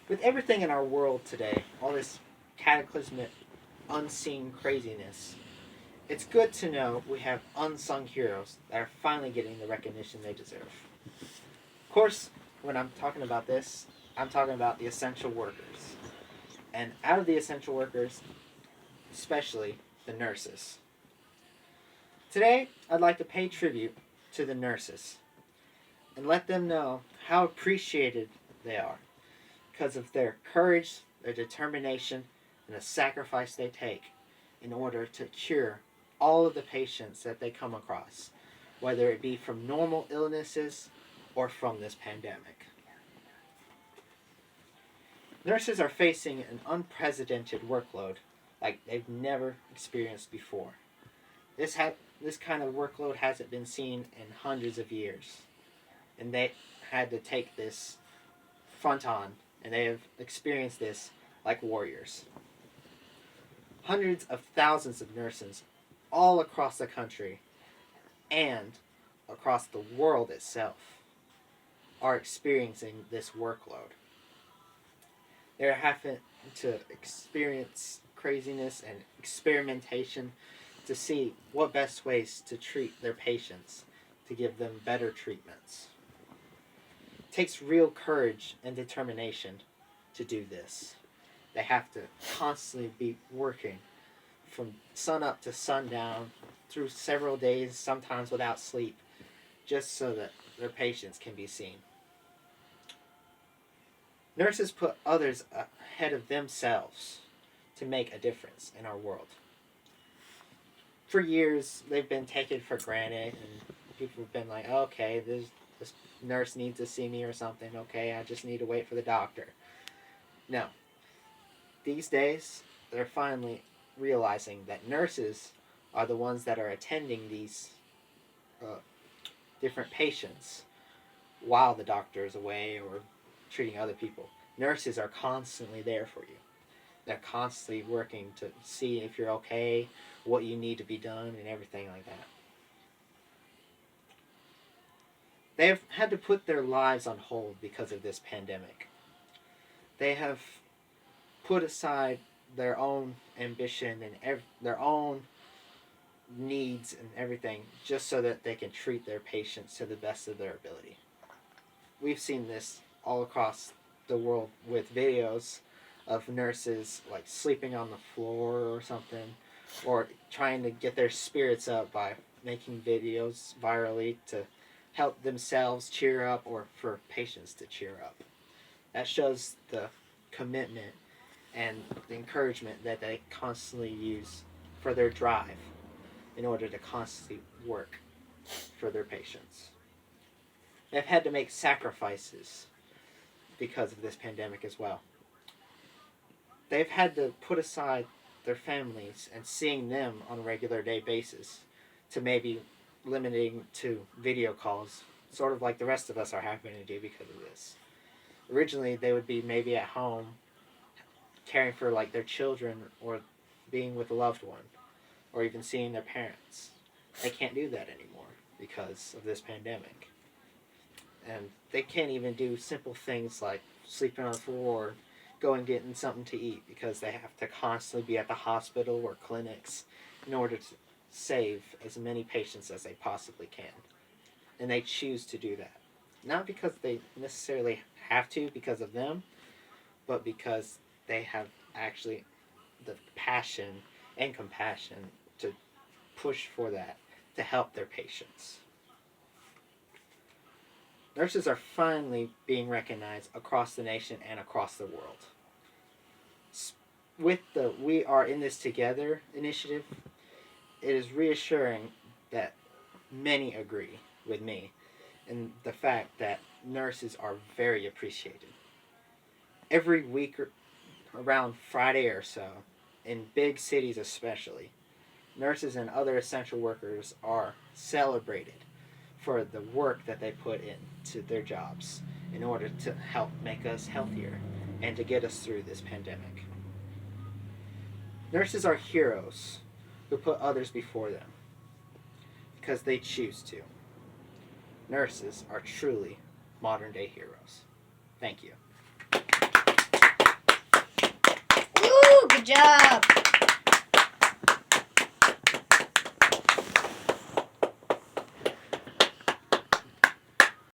With everything in our world today, all this cataclysmic, unseen craziness, it's good to know we have unsung heroes that are finally getting the recognition they deserve. Of course, when I'm talking about this, I'm talking about the essential workers. And out of the essential workers, especially the nurses. Today, I'd like to pay tribute to the nurses and let them know how appreciated they are because of their courage, their determination, and the sacrifice they take in order to cure all of the patients that they come across, whether it be from normal illnesses or from this pandemic. Nurses are facing an unprecedented workload like they've never experienced before. This kind of workload hasn't been seen in hundreds of years, and they had to take this front on, and they have experienced this like warriors. Hundreds of thousands of nurses all across the country and across the world itself are experiencing this workload. They're having to experience craziness and experimentation to see what best ways to treat their patients to give them better treatments. It takes real courage and determination to do this. They have to constantly be working from sun up to sundown through several days, sometimes without sleep, just so that their patients can be seen. Nurses put others ahead of themselves to make a difference in our world. For years, they've been taken for granted, and people have been like, okay, this nurse needs to see me or something. Okay, I just need to wait for the doctor. No. These days, they're finally realizing that nurses are the ones that are attending these different patients while the doctor is away or treating other people. Nurses are constantly there for you. They're constantly working to see if you're okay, what you need to be done, and everything like that. They have had to put their lives on hold because of this pandemic. They have put aside their own ambition and their own needs and everything just so that they can treat their patients to the best of their ability. We've seen this all across the world with videos of nurses like sleeping on the floor or something, or trying to get their spirits up by making videos virally to help themselves cheer up or for patients to cheer up. That shows the commitment and the encouragement that they constantly use for their drive in order to constantly work for their patients. They've had to make sacrifices because of this pandemic as well. They've had to put aside their families and seeing them on a regular day basis to maybe limiting to video calls, sort of like the rest of us are having to do because of this. Originally, they would be maybe at home caring for like their children or being with a loved one or even seeing their parents. They can't do that anymore because of this pandemic. And they can't even do simple things like sleeping on the floor or going getting something to eat because they have to constantly be at the hospital or clinics in order to save as many patients as they possibly can. And they choose to do that. Not because they necessarily have to because of them, but because they have actually the passion and compassion to push for that to help their patients. Nurses are finally being recognized across the nation and across the world. With the We Are In This Together initiative, it is reassuring that many agree with me in the fact that nurses are very appreciated. Every week, around Friday or so, in big cities especially, nurses and other essential workers are celebrated for the work that they put into their jobs in order to help make us healthier and to get us through this pandemic. Nurses are heroes who put others before them because they choose to. Nurses are truly modern day heroes. Thank you. Good job.